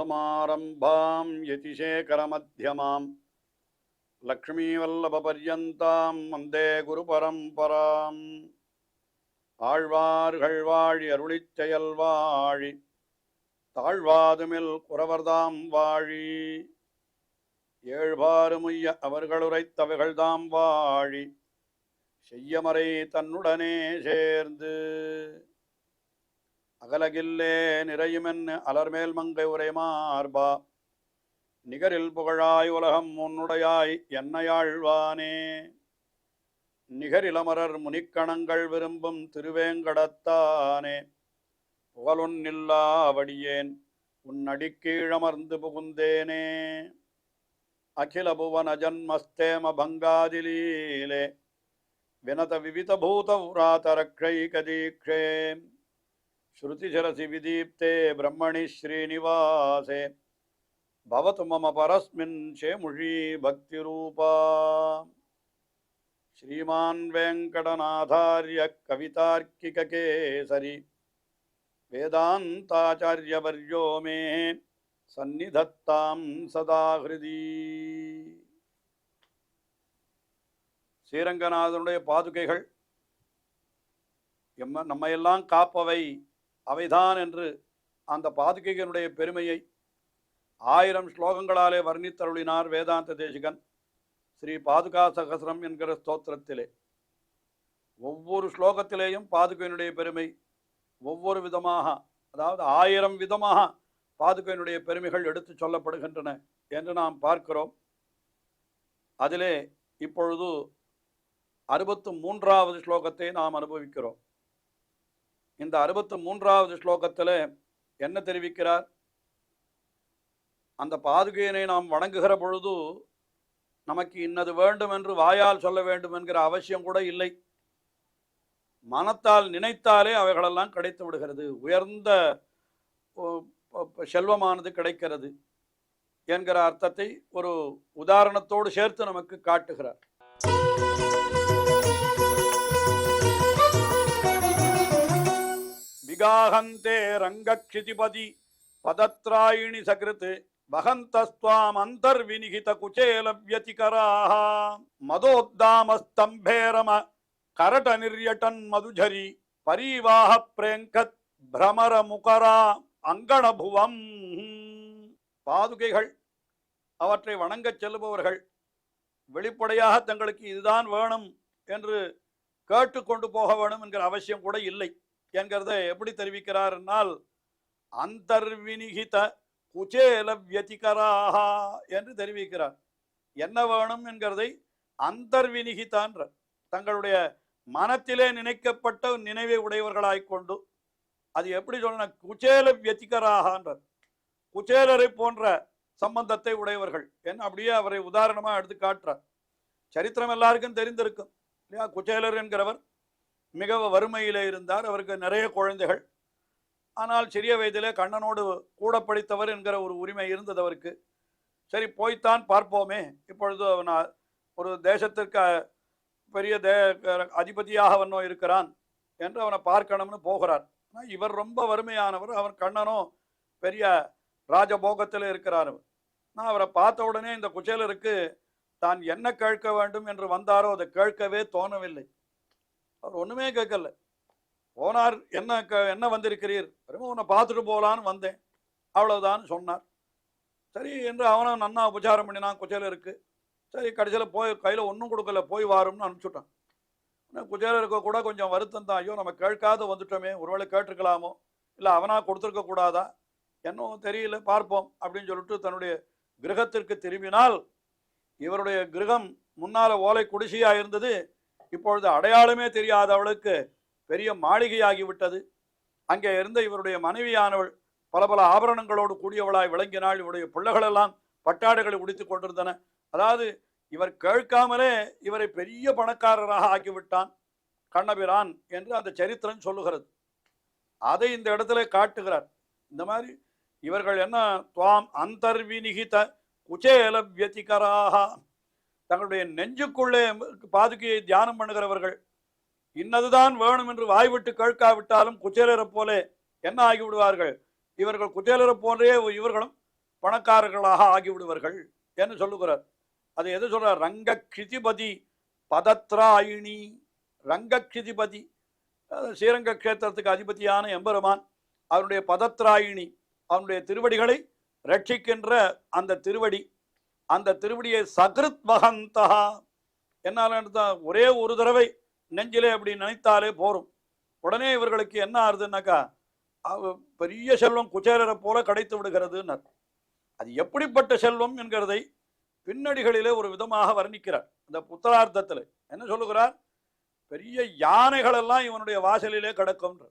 समारंभां यतिशेखरमध्यमां लक्ष्मीवल्लभपर्यन्तां वन्दे गुरुपरम्पराम् ஆழ்வார்கள் வாழி அருளிச் செயல் வாழி தாழ்வாதுமில் குறவர்தாம் வாழி ஏழ்வாறுமுய்ய அவர்களுரைத்தவைகள்தாம் வாழி செய்யமறை தன்னுடனே சேர்ந்து அகலகில்லே நிறையுமென்னு அலர்மேல் மங்கை உரை மார்பா நிகரில் புகழாய் உலகம் உன்னுடையாய் என்னையாழ்வானே நிகரிலமரர் முனிக்கணங்கள் விரும்பும் திருவேங்கடத்தானே புகழொன்னில்லாவடியேன் உன்னடிக்கீழமர்ந்து புகுந்தேனே அகில புவன ஜன்மஸ்தேம பங்காதிலீலே வினத விவித பூத உராதரக்ஷைகதீக்ஷே ஸ்ருதிசரசி விதீப்தே பிரம்மணி ஸ்ரீனிவாசே பவது மம பரஸ்மின் சேமுஷி பக்திரூபா श्रीमान् वेंकटनाथार्य कवितार्किककेसरी वेदान्ताचार्यवर्यो मे सन्निधत्तां सदा हृदि ஸ்ரீரங்கநாதனுடைய பாதுகைகள் நம்மையெல்லாம் காப்பவை அவைதான் என்று அந்த பாதுகைகளுடைய பெருமையை 1000 ஸ்லோகங்களாலே வர்ணித்தருளினார் வேதாந்த தேசிகன் ஸ்ரீ பாதுகா சகஸ்ரம் என்கிற ஸ்தோத்திரத்திலே. ஒவ்வொரு ஸ்லோகத்திலேயும் பாதுகையினுடைய பெருமை ஒவ்வொரு விதமாக, அதாவது 1000 விதமாக பாதுகையினுடைய பெருமைகள் எடுத்து சொல்லப்படுகின்றன என்று நாம் பார்க்கிறோம். அதிலே இப்பொழுது 63வது ஸ்லோகத்தை நாம் அனுபவிக்கிறோம். இந்த 63வது ஸ்லோகத்தில் என்ன தெரிவிக்கிறார்? அந்த பாதுகையினை நாம் வணங்குகிற பொழுது நமக்கு இன்னது வேண்டும் என்று வாயால் சொல்ல வேண்டும் என்கிற அவசியம் கூட இல்லை. மனத்தால் நினைத்தாலே அவைகளெல்லாம் கிடைத்து விடுகிறது, உயர்ந்த செல்வமானது கிடைக்கிறது என்கிற அர்த்தத்தை ஒரு உதாரணத்தோடு சேர்த்து நமக்கு காட்டுகிறார். விகாகந்தே ரங்கக்ஷிதிபதி பதத்ராயிணி சகிருத் வகந்தஸ்வாம் அந்தர்வினிகித குச்சேல வியதிகராஹ மதோத்தாமஸ்தம்பேரம கரட நிர்யடன் மதுஜரி பரிவாஹ பிரேங்கத் பிரமர முகரா அங்கணபுவம். பாதுகைகள் அவற்றை வணங்கச் செல்லுபவர்கள் வெளிப்படையாக தங்களுக்கு இதுதான் வேணும் என்று கேட்டுக்கொண்டு போக வேணும் என்கிற அவசியம் கூட இல்லை என்கிறத எப்படி தெரிவிக்கிறார் என்னால், அந்தர்வினிகித குச்சேல வியதிகராஹா என்று தெரிவிக்கிறார். என்ன வேணும் என்கிறதை அந்தர்வினிகிதான்ற தங்களுடைய மனத்திலே நினைக்கப்பட்ட நினைவை உடையவர்களாய்கொண்டு, அது எப்படி சொல்லணும், குச்சேல வியதிகராகான்றார். குச்சேலரை போன்ற சம்பந்தத்தை உடையவர்கள் என்ன அப்படியே அவரை உதாரணமாக எடுத்து காட்டுறார். சரித்திரம் எல்லாருக்கும் தெரிந்திருக்கும் இல்லையா? குச்சேலர் என்கிறவர் மிக வறுமையிலே இருந்தார். அவருக்கு நிறைய குழந்தைகள். ஆனால் சிறிய வயதிலே கண்ணனோடு கூட படித்தவர் என்கிற ஒரு உரிமை இருந்தது அவருக்கு. சரி, போய்த்தான் பார்ப்போமே, இப்பொழுது அவன் ஒரு தேசத்திற்கு பெரிய அதிபதியாக அவனோ இருக்கிறான் என்று அவனை பார்க்கணும்னு போகிறார். ஆனால் இவர் ரொம்ப வறுமையானவர், அவர் கண்ணனோ பெரிய ராஜபோகத்தில் இருக்கிறார். நான் அவரை பார்த்த உடனே இந்த குச்சேலருக்கு தான் என்ன கேட்க வேண்டும் என்று வந்தாரோ அதை கேட்கவே தோணவில்லை. அவர் ஒன்றுமே கேட்கல. போனார். என்ன வந்திருக்கிறீர்? உன்னை பார்த்துட்டு போகலான்னு வந்தேன், அவ்வளவுதான் சொன்னார். சரி என்று அவனும் நன்னா உபச்சாரம் பண்ணினான் குச்சேலருக்கு. சரி, கடைசியில் போய் கையில் ஒன்றும் கொடுக்கல, போய் வாரும்னு அனுப்பிச்சுட்டான். குச்சேலருக்கு கூட கொஞ்சம் வருத்தம் தான். ஐயோ, நம்ம கேட்காத வந்துட்டோமே, ஒருவேளை கேட்டிருக்கலாமோ, இல்லை அவனாக கொடுத்துருக்க கூடாதா, என்னவோ தெரியல, பார்ப்போம் அப்படின்னு சொல்லிட்டு தன்னுடைய கிரகத்திற்கு திரும்பினால், இவருடைய கிரகம் முன்னால் ஓலை குடிசையாக இருந்தது. இப்பொழுது அடையாளமே தெரியாத அவளுக்கு பெரிய மாளிகையாகிவிட்டது. அங்கே இருந்த இவருடைய மனைவியானவள் பல பல ஆபரணங்களோடு கூடியவளாய் விளங்கினாள். இவருடைய பிள்ளைகளெல்லாம் பட்டாடைகளை உடித்து கொண்டிருந்தன. அதாவது இவர் கேட்காமலே இவரை பெரிய பணக்காரராக ஆக்கிவிட்டான் கண்ணபிரான் என்று அந்த சரித்திரம் சொல்லுகிறது. அதை இந்த இடத்துல காட்டுகிறார். இந்த மாதிரி இவர்கள் என்ன, துவாம் அந்தர்வினிகித குச்சேல வியதிகராக, தங்களுடைய நெஞ்சுக்குள்ளே பாதுகையை தியானம் பண்ணுகிறவர்கள். இன்னதுதான் வேணும் என்று வாய்விட்டு கேட்காவிட்டாலும் குச்சேலரை போலே என்ன ஆகிவிடுவார்கள்? இவர்கள் குச்சேலரை போன்றே இவர்களும் பணக்காரர்களாக ஆகிவிடுவார்கள் என்று சொல்லுகிறார். அது எது சொல்றார்? ரங்க கிருதிபதி பதத்ராயினி. ரங்க கிருதிபதி ஸ்ரீரங்க கஷேத்திரத்துக்கு அதிபதியான எம்பெருமான், அவருடைய பதத்ராயினி, அவனுடைய திருவடிகளை ரட்சிக்கின்ற அந்த திருவடி, அந்த திருவடியை சகிருத் மகந்தா. என்னால் ஒரே ஒரு தடவை நெஞ்சிலே அப்படி நினைத்தாலே போரும். உடனே இவர்களுக்கு என்ன ஆறுதுன்னாக்கா, பெரிய செல்வம் குச்சேரரை போல கிடைத்து விடுகிறதுன்னு. அது எப்படிப்பட்ட செல்வம் என்கிறதை பின்னடிகளிலே ஒரு விதமாக வர்ணிக்கிறார். இந்த புத்தரார்த்தத்தில் என்ன சொல்லுகிறார்? பெரிய யானைகள் எல்லாம் இவனுடைய வாசலிலே கிடக்கும்ன்ற.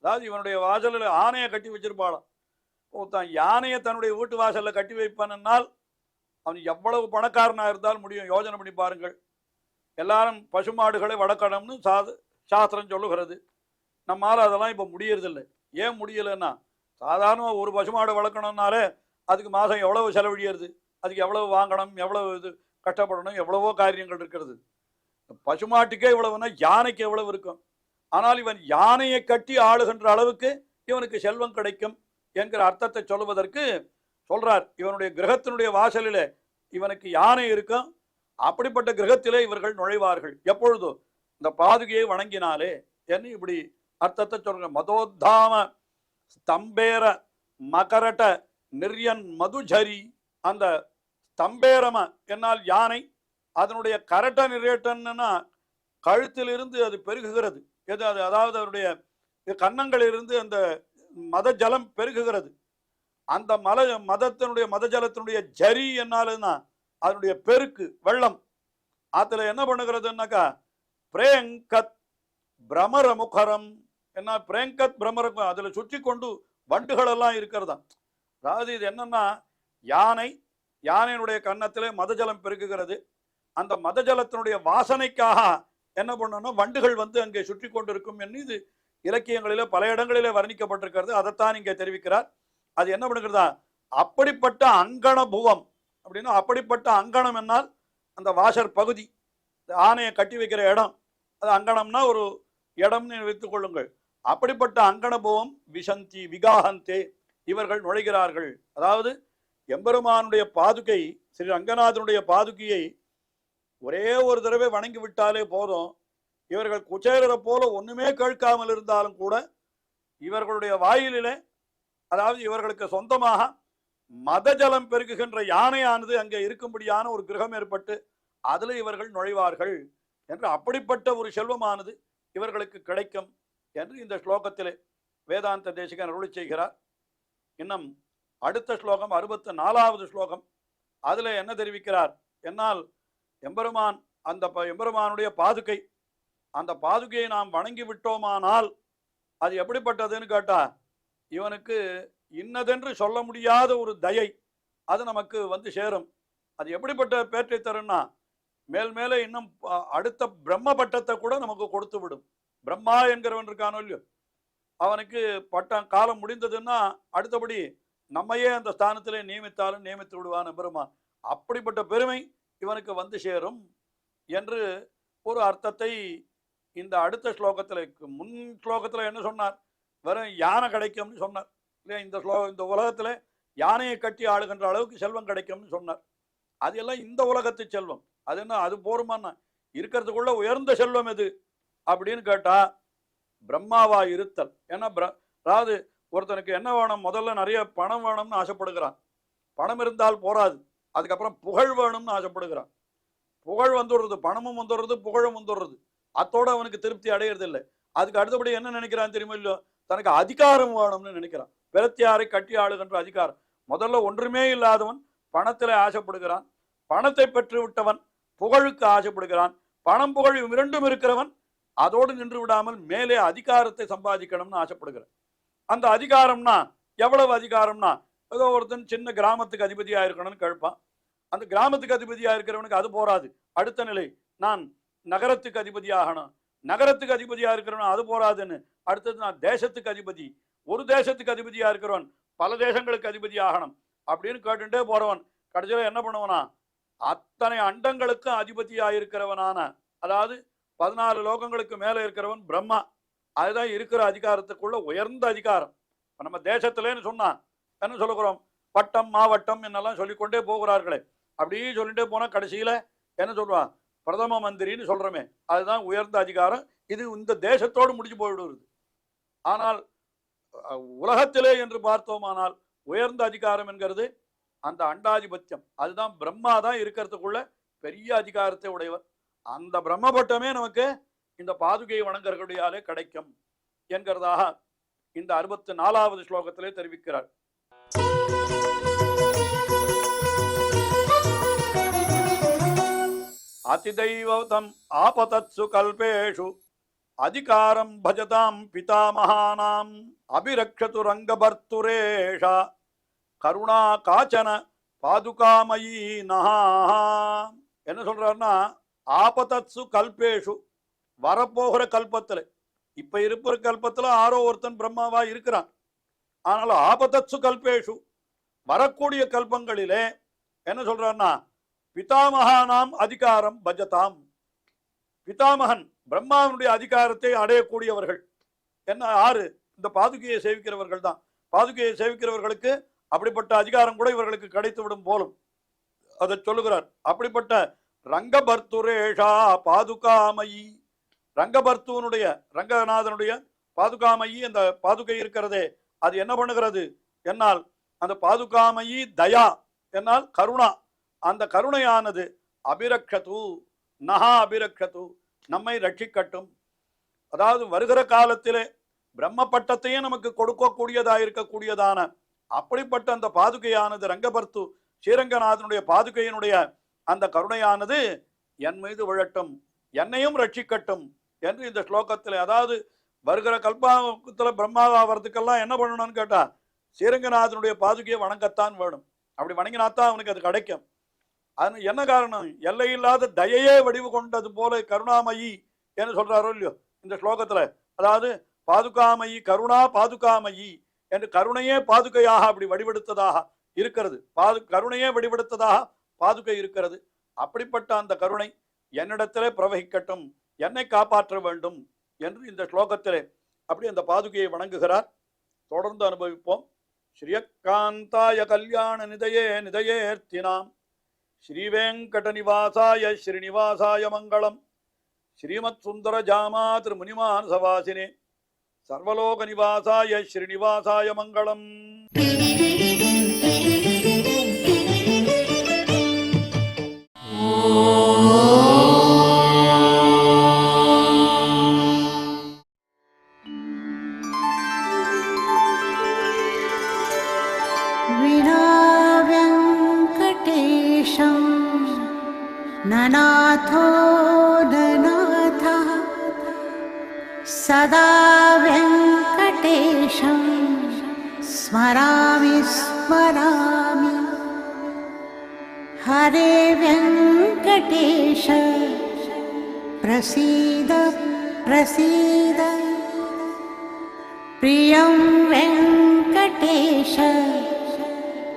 அதாவது இவனுடைய வாசலில் ஆணையை கட்டி வச்சிருப்பாளாம். தான் யானையை தன்னுடைய வீட்டு வாசல்ல கட்டி வைப்பான்னால் அவன் எவ்வளவு பணக்காரனாக இருந்தால் முடியும்? யோஜனை பண்ணி பாருங்கள். எல்லாரும் பசுமாடுகளை வளர்க்கணும்னு சாஸ்திரம் சொல்லுகிறது. நம்மால் அதெல்லாம் இப்போ முடியறதில்லை. ஏன் முடியலைன்னா, சாதாரண ஒரு பசுமாடு வளர்க்கணும்னாலே அதுக்கு மாதம் எவ்வளவு செலவழியறது, அதுக்கு எவ்வளவு வாங்கணும், எவ்வளவு இது கஷ்டப்படணும், எவ்வளவோ காரியங்கள் இருக்கிறது. பசுமாட்டுக்கே இவ்வளவுன்னா யானைக்கு எவ்வளவு இருக்கும்? ஆனால் இவன் யானையை கட்டி ஆளுகின்ற அளவுக்கு இவனுக்கு செல்வம் கிடைக்கும் என்கிற அர்த்தத்தை சொல்லுவதற்கு சொல்றார். இவனுடைய கிரகத்தினுடைய வாசலில் இவனுக்கு யானை இருக்கும். அப்படிப்பட்ட கிரகத்திலே இவர்கள் நுழைவார்கள் எப்பொழுதோ இந்த பாதுகையை வணங்கினாலே என்று இப்படி அர்த்தத்தை சொல்ற. மதோத்தாம ஸ்தம்பேர மகரட்ட நிர்யன் மதுஜரி. அந்த ஸ்தம்பேரம என்னால் யானை, அதனுடைய கரட்ட நிறையட்டன்னா கழுத்திலிருந்து அது பெருகுகிறது. எது அது? அதாவது அதனுடைய கன்னங்களிலிருந்து அந்த மத ஜலம் பெருகுகிறது. அந்த மதத்தினுடைய மத ஜலத்தினுடைய ஜரி என்னாலுன்னா அதனுடைய பெருக்கு வெள்ளம். அதுல என்ன பண்ணுகிறதுனாக்கா பிரேங்கத் பிரமர முகரம். என்ன பிரேங்கத் பிரமர, அதுல சுற்றி கொண்டு வண்டுகள் எல்லாம் இருக்கிறதா. அதாவது இது என்னன்னா, யானையினுடைய கன்னத்திலே மதஜலம் பெருக்குகிறது. அந்த மதஜலத்தினுடைய வாசனைக்காக என்ன பண்ணணும்னா வண்டுகள் வந்து அங்கே சுற்றி கொண்டு இருக்கும் என்று இது இலக்கியங்களிலே பல இடங்களிலே வர்ணிக்கப்பட்டிருக்கிறது. அதைத்தான் இங்கே தெரிவிக்கிறார். அது என்ன பண்ணுகிறதா, அப்படிப்பட்ட அங்கண புவம் அப்படின்னா, அப்படிப்பட்ட அங்கணம் என்னால் அந்த வாசர் பகுதி, ஆணையை கட்டி வைக்கிற இடம், அது அங்கணம்னா ஒரு இடம்னு வைத்துக் கொள்ளுங்கள். அப்படிப்பட்ட அங்கணபுவம் விசந்தி விகாகந்தே, இவர்கள் நுழைகிறார்கள். அதாவது எம்பெருமானுடைய பாதுகை, ஸ்ரீ ரங்கநாதனுடைய பாதுகையை ஒரே ஒரு தடவை வணங்கி விட்டாலே போதும். இவர்கள் குச்சேரரை போல ஒண்ணுமே கேட்காமல் இருந்தாலும் கூட இவர்களுடைய வாயிலே, அதாவது இவர்களுக்கு சொந்தமாக மதஜலம் பெருகுகின்ற யானையானது அங்கே இருக்கும்படியான ஒரு கிரகம் ஏற்பட்டு அதுல இவர்கள் நுழைவார்கள் என்று, அப்படிப்பட்ட ஒரு செல்வமானது இவர்களுக்கு கிடைக்கும் என்று இந்த ஸ்லோகத்திலே வேதாந்த தேசிகன் அருளி செய்கிறார். இன்னும் அடுத்த ஸ்லோகம் 64வது ஸ்லோகம். அதுல என்ன தெரிவிக்கிறார்? என்னால் எம்பெருமான், அந்த எம்பெருமானுடைய பாதுகை, அந்த பாதுகையை நாம் வணங்கி விட்டோமானால் அது எப்படிப்பட்டதுன்னு கேட்டா, இவனுக்கு இன்னதென்று சொல்ல முடியாத ஒரு தயை அது நமக்கு வந்து சேரும். அது எப்படிப்பட்ட பேற்றை தரும்னா, மேல் மேலே இன்னும் அடுத்த பிரம்ம பட்டத்தை கூட நமக்கு கொடுத்து விடும். பிரம்மா என்கிறவன் இருக்கானோ இல்லையோ, அவனுக்கு பட்டம் காலம் முடிந்ததுன்னா அடுத்தபடி நம்மையே அந்த ஸ்தானத்திலே நியமித்தாலும் நியமித்து விடுவான் பெருமான். அப்படிப்பட்ட பெருமை இவனுக்கு வந்து சேரும் என்று ஒரு அர்த்தத்தை இந்த அடுத்த ஸ்லோகத்தில், முன் ஸ்லோகத்தில் என்ன சொன்னார்? வெறும் யானை கிடைக்கும்னு சொன்னார் இல்லையா? இந்த உலகத்தில் யானையை கட்டி ஆளுகின்ற அளவுக்கு செல்வம் கிடைக்கும்னு சொன்னார். அது எல்லாம் இந்த உலகத்து செல்வம். அது என்ன, அது போருமான்னா? இருக்கிறதுக்குள்ள உயர்ந்த செல்வம் எது அப்படின்னு கேட்டா பிரம்மாவா இருத்தல். ஏன்னா அதாவது ஒருத்தனுக்கு என்ன வேணும்? முதல்ல நிறைய பணம் வேணும்னு ஆசைப்படுகிறான். பணம் இருந்தால் போராது, அதுக்கப்புறம் புகழ் வேணும்னு ஆசைப்படுகிறான். புகழ் வந்துடுறது, பணமும் வந்துடுறது, புகழும் வந்துடுறது. அத்தோட அவனுக்கு திருப்தி அடையிறது இல்லை. அதுக்கு அடுத்தபடி என்ன நினைக்கிறான் தெரியுமா இல்லையோ? தனக்கு அதிகாரம் வேணும்னு நினைக்கிறான். பிரத்தியாரை கட்டி ஆளுகின்ற அதிகாரம். முதல்ல ஒன்றுமே இல்லாதவன் பணத்தில் ஆசைப்படுகிறான். பணத்தை பெற்று விட்டவன் புகழுக்கு ஆசைப்படுகிறான். பணம் புகழ் இரண்டும் இருக்கிறவன் அதோடு நின்று விடாமல் மேலே அதிகாரத்தை சம்பாதிக்கணும்னு ஆசைப்படுகிறான். அந்த அதிகாரம்னா எவ்வளவு அதிகாரம்னா, ஏதோ ஒருத்தன் சின்ன கிராமத்துக்கு அதிபதியா இருக்கணும்னு கேட்பான். அந்த கிராமத்துக்கு அதிபதியா இருக்கிறவனுக்கு அது போராது. அடுத்த நிலை, நான் நகரத்துக்கு அதிபதி ஆகணும். நகரத்துக்கு அதிபதியா இருக்கிறவன் அது போராதுன்னு அடுத்தது நான் தேசத்துக்கு அதிபதி, ஒரு தேசத்துக்கு அதிபதியா இருக்கிறவன் பல தேசங்களுக்கு அதிபதி ஆகணும் அப்படின்னு கேட்டுட்டே போறவன் கடைசியில் என்ன பண்ணுவனா, அத்தனை அண்டங்களுக்கும் அதிபதியா இருக்கிறவனான, அதாவது 14 லோகங்களுக்கு மேல இருக்கிறவன் பிரம்மா. அதுதான் இருக்கிற அதிகாரத்துக்குள்ள உயர்ந்த அதிகாரம். நம்ம தேசத்திலேன்னு சொன்னா என்ன சொல்லுகிறோம்? பட்டம் மாவட்டம் என்னெல்லாம் சொல்லிக்கொண்டே போகிறார்களே. அப்படியே சொல்லிட்டே போனால் கடைசியில் என்ன சொல்லுவான்? பிரதம மந்திரின்னு சொல்கிறோமே, அதுதான் உயர்ந்த அதிகாரம். இது இந்த தேசத்தோடு முடிஞ்சு போய்விடுவது. ஆனால் உலகத்திலே என்று பார்த்தோமானால் உயர்ந்த அதிகாரம் என்கிறது அந்த அண்டாதிபத்தியம். அதுதான் பிரம்மா தான் இருக்கிறதுக்குள்ள பெரிய அதிகாரத்தை உடையவர். அந்த பிரம்மபட்டமே நமக்கு இந்த பாதுகை வணங்கர்களுடையாலே கிடைக்கும் என்கிறதாக இந்த 64வது ஸ்லோகத்திலே தெரிவிக்கிறார். அதிதைவதம் ஆபதத்சு கல்பேஷு அதிகாரம் பஜதாம் பிதாமகானாம் அபிரக்ஷது ரங்கபர்த்துரேஷா கருணா காச்சன பாதுகாமயி நஹா. என்ன சொல்றாருன்னா, ஆபதத்சு கல்பேஷு, வரப்போகிற கல்பத்தில், இப்ப இருப்ப கல்பத்தில் ஆரோ ஒருத்தன் பிரம்மாவா இருக்கிறான். ஆனால் ஆபதத்சு கல்பேஷு, வரக்கூடிய கல்பங்களிலே என்ன சொல்றாருன்னா, பிதாமகானாம் அதிகாரம் பஜதாம், பிதாமகன் பிரம்மாவனுடைய அதிகாரத்தை அடையக்கூடியவர்கள் என்ன ஆறு? இந்த பாதுகையை சேவிக்கிறவர்கள் தான். பாதுகையை சேவிக்கிறவர்களுக்கு அப்படிப்பட்ட அதிகாரம் கூட இவர்களுக்கு கிடைத்துவிடும் போலும். அதை சொல்லுகிறார். அப்படிப்பட்ட ரங்கபர்த்துரேஷா பாதுகாமயி, ரங்கபர்த்துவனுடைய ரங்கநாதனுடைய பாதுகாமயி அந்த பாதுகை இருக்கிறதே, அது என்ன பண்ணுகிறது என்னால் அந்த பாதுகாமயி தயா என்னால் கருணா, அந்த கருணையானது அபிரக்ஷது நஹா அபிரக்ஷது, நம்மை ரட்சிக்கட்டும். அதாவது வருகிற காலத்திலே பிரம்ம பட்டத்தையும் நமக்கு கொடுக்கக்கூடியதாக இருக்கக்கூடியதான அப்படிப்பட்ட அந்த பாதுகையானது ரங்கபர்த்து ஸ்ரீரங்கநாதனுடைய பாதுகையினுடைய அந்த கருணையானது என் மீது விழட்டும், என்னையும் ரட்சிக்கட்டும் என்று இந்த ஸ்லோகத்தில், அதாவது வருகிற கல்பாத்தில் பிரம்மாவதுக்கெல்லாம் என்ன பண்ணணும்னு கேட்டா ஸ்ரீரங்கநாதனுடைய பாதுகையை வணங்கத்தான் வேணும். அப்படி வணங்கினாத்தான் அவனுக்கு அது கிடைக்கும். அது என்ன காரணம்? எல்லையில்லாத தயையே வடிவு கொண்டது போல கருணாமயி என்று சொல்றாரோ இல்லையோ இந்த ஸ்லோகத்துல. அதாவது பாதுகாமயி கருணா பாதுகாமயி என்று கருணையே பாதுகையாக அப்படி வடிவெடுத்ததாக இருக்கிறது. கருணையே வடிவெடுத்ததாக பாதுகை இருக்கிறது. அப்படிப்பட்ட அந்த கருணை என்னிடத்திலே பிரவகிக்கட்டும், என்னை காப்பாற்ற வேண்டும் என்று இந்த ஸ்லோகத்திலே அப்படி அந்த பாதுகையை வணங்குகிறார். தொடர்ந்து அனுபவிப்போம். ஸ்ரீயக்காந்தாய கல்யாண நிதையே நிதையேர்த்தினாம் ஸ்ரீவேங்கட நிவாசாய ஸ்ரீனிவாசாய மங்களம். ஸ்ரீமத் சுந்தர ஜாமா திருமுனிமான் சவாசினே சர்வலோக நிவாசாய ஸ்ரீனிவாசாய மங்களம். ननाथो ननाथः सदा वेङ्कटेशं स्मरामि स्मरामि. हरे वेङ्कटेश प्रसीद प्रसीद. प्रियं वेङ्कटेश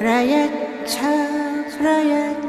प्रयच्छ प्रयच्छ.